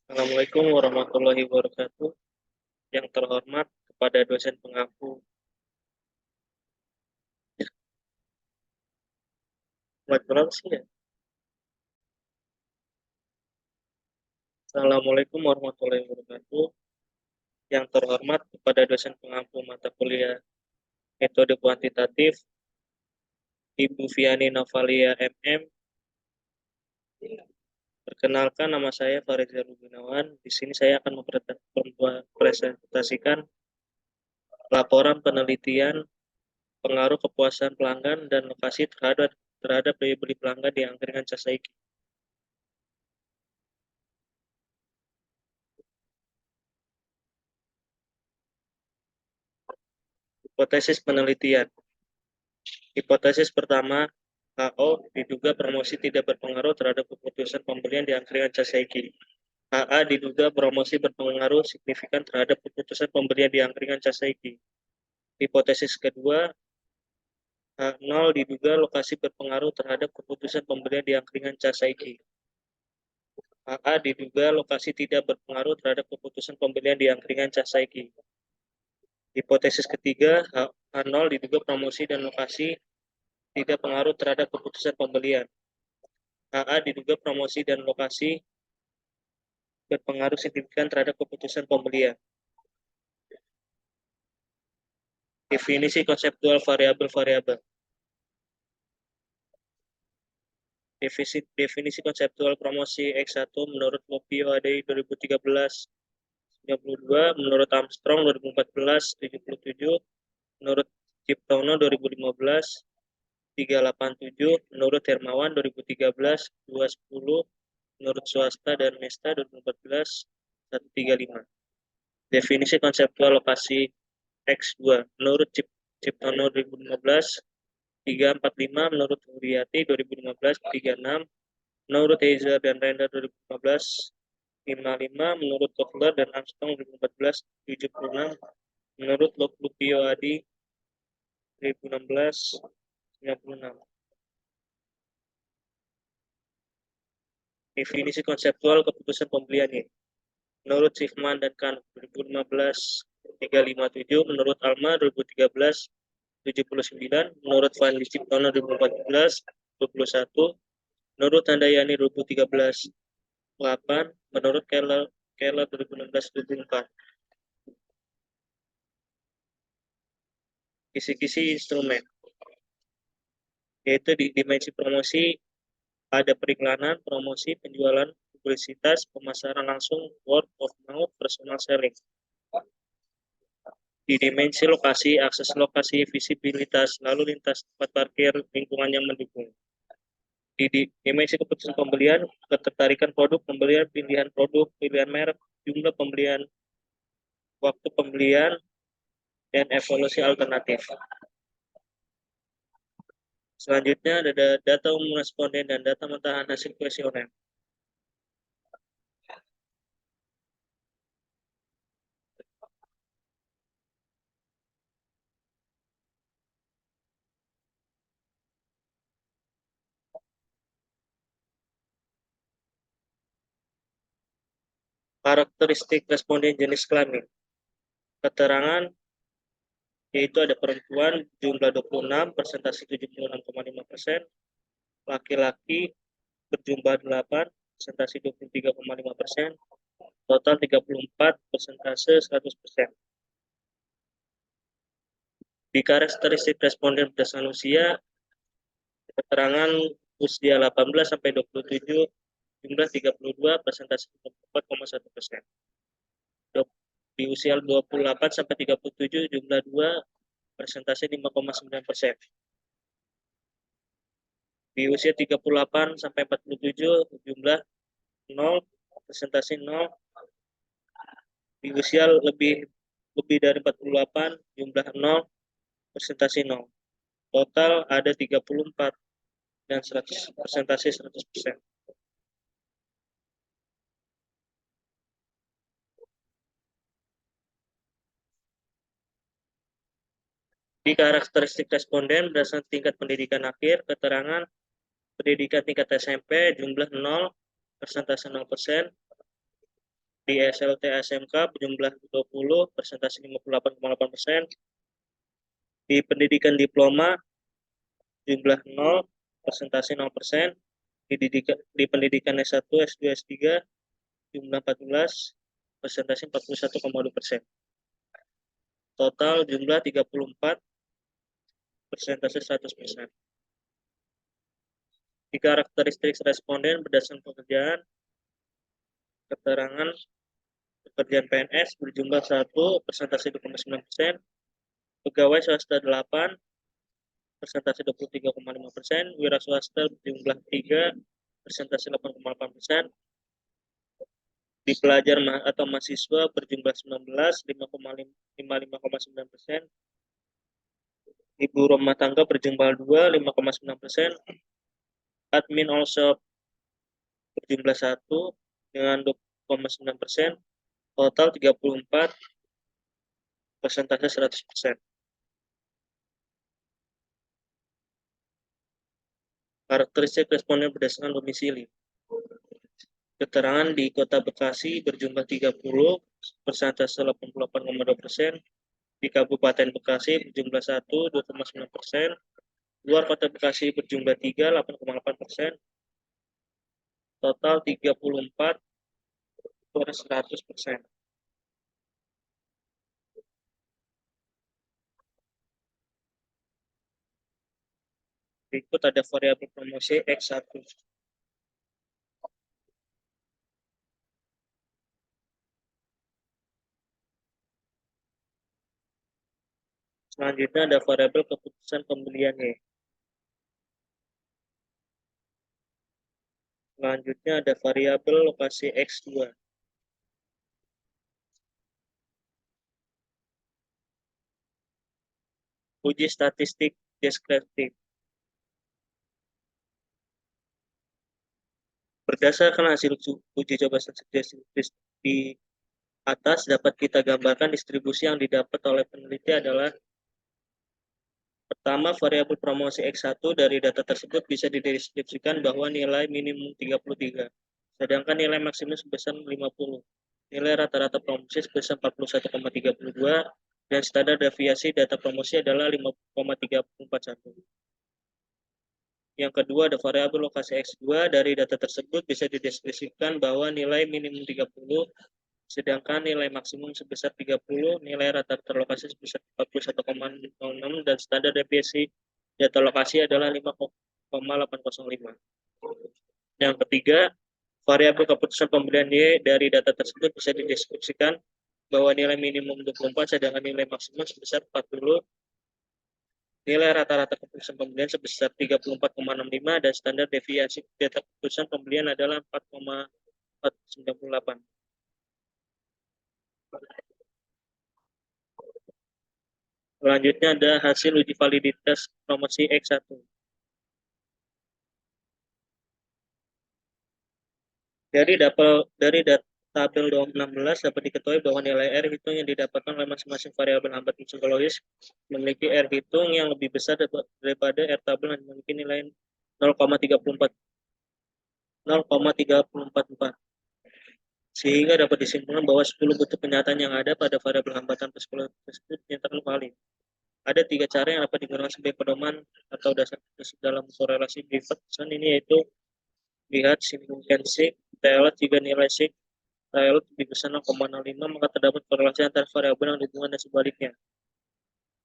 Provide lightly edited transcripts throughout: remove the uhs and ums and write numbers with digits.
Assalamualaikum warahmatullahi wabarakatuh. Yang terhormat kepada dosen pengampu. Buat berapa sih ya? Assalamualaikum warahmatullahi wabarakatuh. Yang terhormat kepada dosen pengampu mata kuliah metode kuantitatif, Ibu Viani Novalia MM. Perkenalkan, nama saya Fariza Rubinawan. Di sini saya akan mempresentasikan laporan penelitian pengaruh kepuasan pelanggan dan lokasi terhadap daya beli pelanggan di angkringan Casaiki. Hipotesis penelitian. Hipotesis pertama, HO diduga promosi tidak berpengaruh terhadap keputusan pembelian di angkringan Casaiki. HA diduga promosi berpengaruh signifikan terhadap keputusan pembelian di angkringan Casaiki. Hipotesis kedua, H0 diduga lokasi berpengaruh terhadap keputusan pembelian di angkringan Casaiki. HA diduga lokasi tidak berpengaruh terhadap keputusan pembelian di angkringan Casaiki. Hipotesis ketiga, H0 diduga promosi dan lokasi tidak pengaruh terhadap keputusan pembelian. HA diduga promosi dan lokasi berpengaruh signifikan terhadap keputusan pembelian. Definisi konseptual variabel-variabel. Definisi konseptual promosi X1 menurut Lopio ADI 2013-92, menurut Armstrong 2014-77, menurut Ciptono 2015 387, menurut Hermawan 2013 210, menurut Swasta dan Mesta 2014 135. Definisi konseptual lokasi X2 menurut Ciptono 2015 345, menurut Huriyati 2015 36, menurut Heiser dan Render 2015 55, menurut Kotler dan Armstrong 2014 76, menurut Lupio Adi 2016 96. Definisi konseptual keputusan pembeliannya. Menurut Schiffman dan Kahn 2015 357, menurut Alma 2013 79, menurut Van Ciptono 2014 21, menurut Handayani 2013 8, menurut Keller 2016 24. Kisi-kisi instrumen, yaitu di dimensi promosi ada periklanan, promosi, penjualan, publisitas, pemasaran langsung, word of mouth, personal selling. Di dimensi lokasi, akses lokasi, visibilitas, lalu lintas, tempat parkir, lingkungan yang mendukung. Di dimensi keputusan pembelian, ketertarikan produk, pembelian, pilihan merek, jumlah pembelian, waktu pembelian, dan evolusi alternatif. Selanjutnya ada data umum responden dan data mentahan hasil kuesioner. Karakteristik responden jenis kelamin. Keterangan yaitu ada perempuan jumlah 26, persentase 76,5%, laki-laki berjumlah 8, persentase 23,5%, total 34, persentase 100%. Di karakteristik responden berdasarkan usia, keterangan usia 18 sampai 27 jumlah 32, persentase 4,1%. Di usia 28 sampai 37 jumlah 2, persentase 5,9%. Di usia 38 sampai 47 jumlah 0, persentase 0. Di usia lebih dari 48 jumlah 0, persentase 0. Total ada 34 dan 100, persentase 100%. Di karakteristik responden berdasarkan tingkat pendidikan akhir, keterangan pendidikan tingkat SMP jumlah 0, persentase 0%. Di SLT SMK berjumlah 20, persentase 58,8%. Di pendidikan diploma jumlah 0, persentase 0%. Di pendidikan S1, S2, S3 jumlah 14, persentase 41,2%. Total jumlah 34, persentase 100%. Di karakteristik responden berdasarkan pekerjaan, keterangan pekerjaan PNS berjumlah 1, persentase 2,9%, pegawai swasta 8, persentase 23,5%, wira swasta berjumlah 3, persentase 8,8%, di pelajar atau mahasiswa berjumlah 19, 55,9%, ibu rumah tangga berjumlah 2, 5,9%, admin all shop berjumlah 1 dengan 2,9%, total 34, persentase 100%. Karakteristik responden berdasarkan domisili. Keterangan di Kota Bekasi berjumlah 30, persentase 88,2%, di Kabupaten Bekasi berjumlah 1, 2,9%, luar Kota Bekasi berjumlah 3, 8,8%, total 34 per 100%. Berikut ada variabel promosi X1. Selanjutnya ada variabel keputusan pembelian Y. Selanjutnya ada variabel lokasi X2. Uji statistik deskriptif. Berdasarkan hasil uji coba statistik di atas dapat kita gambarkan distribusi yang didapat oleh peneliti adalah: pertama, variabel promosi X1 dari data tersebut bisa dideskripsikan bahwa nilai minimum 33, sedangkan nilai maksimum sebesar 50. Nilai rata-rata promosi sebesar 41,32 dan standar deviasi data promosi adalah 5,341. Yang kedua, ada variabel lokasi X2 dari data tersebut bisa dideskripsikan bahwa nilai minimum 30, sedangkan nilai maksimum sebesar 30, nilai rata-rata lokasi sebesar 41,06 dan standar deviasi data lokasi adalah 5,805. Yang ketiga, variabel keputusan pembelian Y dari data tersebut bisa dideskripsikan bahwa nilai minimum 24, sedangkan nilai maksimum sebesar 40, nilai rata-rata keputusan pembelian sebesar 34,65 dan standar deviasi data keputusan pembelian adalah 4,498. Selanjutnya ada hasil uji validitas promosi X1. Dari tabel 16 dapat diketahui bahwa nilai R hitung yang didapatkan oleh masing-masing variabel hambat psikologis memiliki R hitung yang lebih besar daripada R tabel yang memiliki nilai 0,344. Sehingga dapat disimpulkan bahwa 10 bentuk kenyataan yang ada pada variabel hambatan psikologis tersebut dinyatakan valid. Ada 3 cara yang dapat digunakan sebagai pedoman atau dasar dalam korelasi Griffithson ini, yaitu lihat simultan sig, TLS jika nilai sig TLS lebih besar 0,05 maka terdapat korelasi antara variabel yang dihubungkan dan sebaliknya.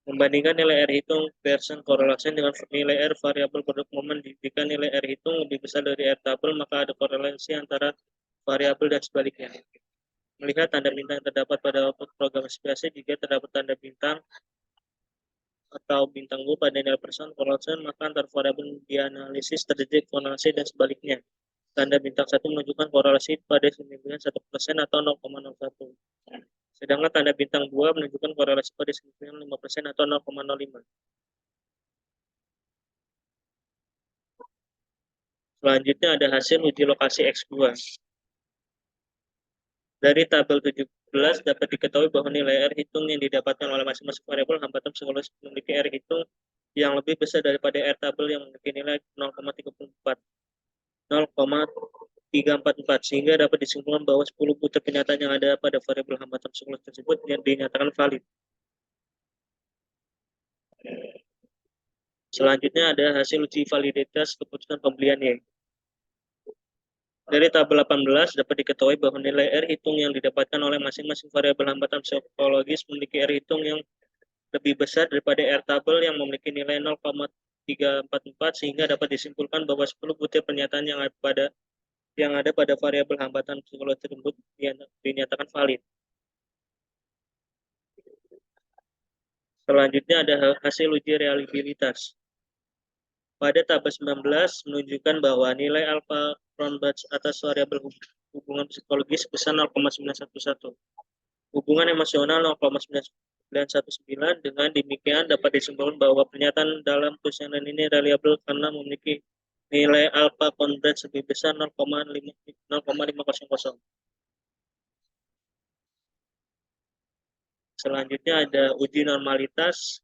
Membandingkan nilai R hitung versus korelasi dengan nilai R variabel produk momen. Jika nilai R hitung lebih besar dari R tabel maka ada korelasi antara variabel dan sebaliknya. Melihat tanda bintang yang terdapat pada output program SPSS, jika terdapat tanda bintang atau bintang U pada nilai persen korelasi, maka antar variabel dianalisis terjadi korelasi dan sebaliknya. Tanda bintang 1 menunjukkan korelasi pada 1% atau 0,01. Sedangkan tanda bintang 2 menunjukkan korelasi pada 5% atau 0,05. Selanjutnya ada hasil uji lokasi X2. Dari tabel 17 dapat diketahui bahwa nilai R hitung yang didapatkan oleh masing-masing variabel hambatan psikologis memiliki R hitung yang lebih besar daripada R tabel yang memiliki nilai 0,34. 0,344 344 sehingga dapat disimpulkan bahwa 10 butir kenyataan yang ada pada variabel hambatan siklus tersebut yang dinyatakan valid. Selanjutnya ada hasil uji validitas keputusan pembelian Y. Dari tabel 18 dapat diketahui bahwa nilai R hitung yang didapatkan oleh masing-masing variabel hambatan psikologis memiliki R hitung yang lebih besar daripada R tabel yang memiliki nilai 0,344 sehingga dapat disimpulkan bahwa 10 butir pernyataan yang ada pada variabel hambatan psikologis tersebut dinyatakan valid. Selanjutnya ada hasil uji reliabilitas. Pada tabel 19 menunjukkan bahwa nilai alfa Cronbach atas variabel hubungan psikologis sebesar 0,911. Hubungan emosional 0,919. Dengan demikian dapat disimpulkan bahwa pernyataan dalam kuesioner ini reliable karena memiliki nilai alfa Cronbach lebih besar 0,500. Selanjutnya ada uji normalitas.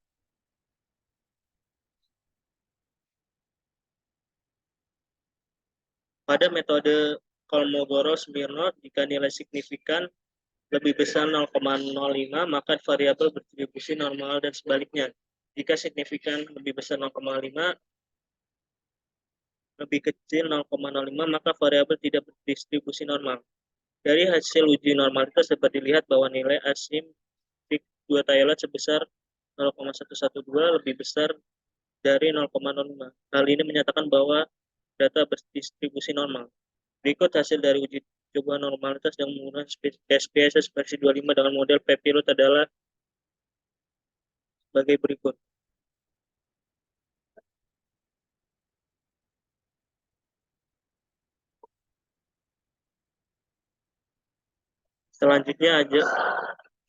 Pada metode Kolmogorov-Smirnov, jika nilai signifikan lebih besar 0,05, maka variabel berdistribusi normal dan sebaliknya. Jika signifikan lebih besar 0,5, lebih kecil 0,05, maka variabel tidak berdistribusi normal. Dari hasil uji normalitas dapat dilihat bahwa nilai asimtrik 2 Taylor sebesar 0,112 lebih besar dari 0,05. Hal ini menyatakan bahwa data berdistribusi normal. Berikut hasil dari uji coba normalitas yang menggunakan SPSS versi 25 dengan model P-pilot adalah sebagai berikut.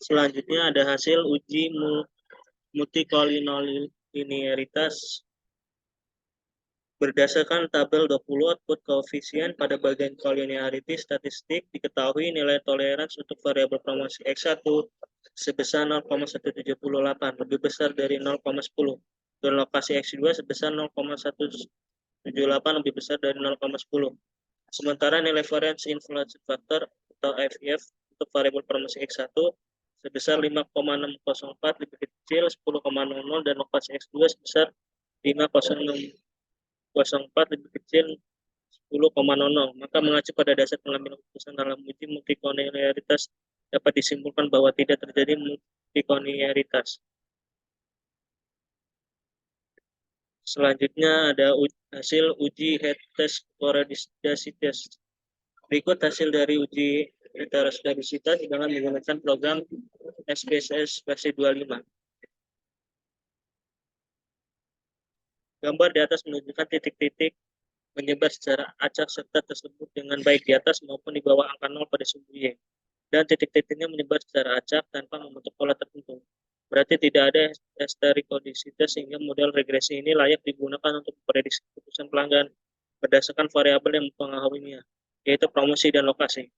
Selanjutnya ada hasil uji multikolinialitas berdasarkan tabel 20 output koefisien pada bagian collinearity statistik diketahui nilai toleransi untuk variabel promosi X1 sebesar 0,178 lebih besar dari 0,10 dan lokasi X2 sebesar 0,178 lebih besar dari 0,10. Sementara nilai variance influence factor atau FIF untuk variabel promosi X1 sebesar 5,604 lebih kecil 10,00 dan lokasi X2 sebesar 5,004 lebih kecil 10,00. Maka mengacu pada dasar pengambilan keputusan dalam uji multikolinialitas dapat disimpulkan bahwa tidak terjadi multikolinialitas. Selanjutnya ada hasil uji head test heterosidasitas. Berikut hasil dari uji heterosidasitas dengan menggunakan program SPSS versi 25. Gambar di atas menunjukkan titik-titik menyebar secara acak serta tersebut dengan baik di atas maupun di bawah angka 0 pada sumbu Y. Dan titik-titiknya menyebar secara acak tanpa membentuk pola tertentu. Berarti tidak ada histerekodisitas sehingga model regresi ini layak digunakan untuk memprediksi keputusan pelanggan berdasarkan variabel yang mempengaruhinya, yaitu promosi dan lokasi.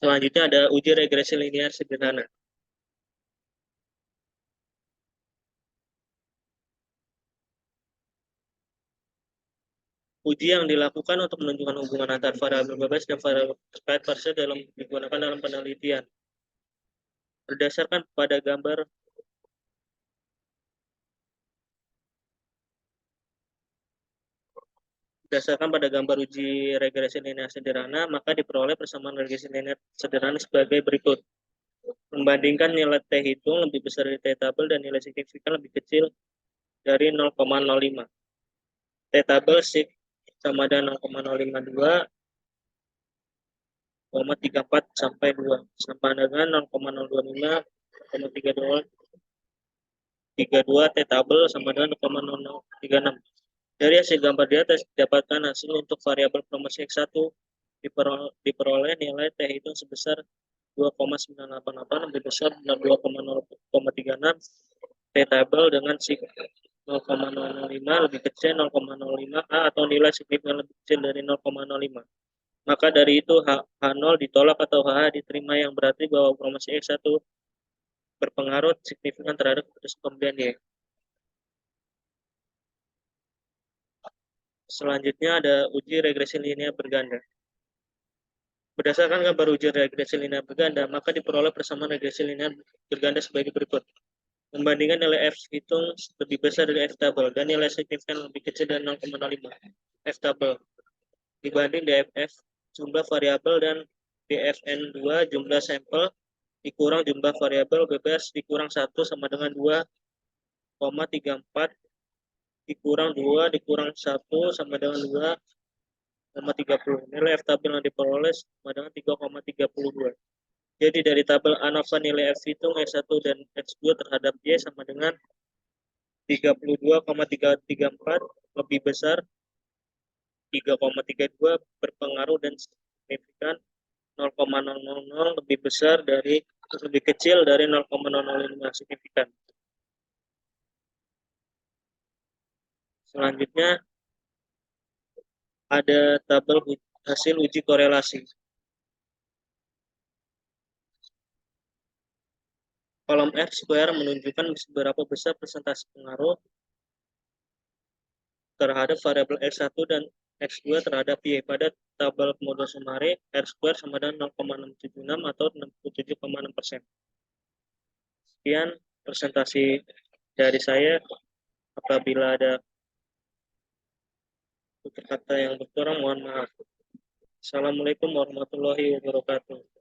Selanjutnya ada uji regresi linear sederhana. Uji yang dilakukan untuk menunjukkan hubungan antara variabel bebas dan variabel expired parsial digunakan dalam penelitian. Berdasarkan pada gambar uji regresi linear sederhana, maka diperoleh persamaan regresi linear sederhana sebagai berikut. Membandingkan nilai T hitung lebih besar dari T tabel dan nilai signifikan lebih kecil dari 0,05. T tabel sama dengan 0,052, 0,34 sampai 2 sama dengan 0,025, 0,32 T tabel sama dengan 0,0036. Dari hasil gambar di atas didapatkan hasil untuk variabel promosi X1 diperoleh nilai T hitung sebesar 2,988 lebih besar dari 2,036. T tabel dengan 0,005 lebih kecil 0,05 A atau nilai signifikan lebih kecil dari 0,05. Maka dari itu H0 ditolak atau HH diterima yang berarti bahwa promosi X1 berpengaruh signifikan terhadap keputusan pembelian Y. Selanjutnya ada uji regresi linear berganda. Berdasarkan gambar uji regresi linear berganda, maka diperoleh persamaan regresi linear berganda sebagai berikut. Membandingkan nilai F hitung lebih besar dari F double dan nilai signifikan lebih kecil dari 0,05 F double dibanding DFF jumlah variabel dan DFN2 jumlah sampel dikurang jumlah variabel bebas dikurang 1 sama dengan 2,34 dikurang 2 dikurang 1 sama dengan 2,30. Nilai F tabel yang diperoleh sama dengan 3,32. Jadi dari tabel ANOVA nilai F hitung X1 dan X2 terhadap Y sama dengan 32,334 lebih besar 3,32 berpengaruh dan signifikan 0,000 lebih besar dari lebih kecil dari 0,005 signifikan. Selanjutnya ada tabel hasil uji korelasi. Kolom R square menunjukkan seberapa besar persentase pengaruh terhadap variabel X1 dan X2 terhadap Y. Pada tabel modul summary, R square sama dengan 0,676 atau 67,6%. Sekian presentasi dari saya. Apabila ada tutur kata yang berkurang, mohon maaf. Assalamualaikum warahmatullahi wabarakatuh.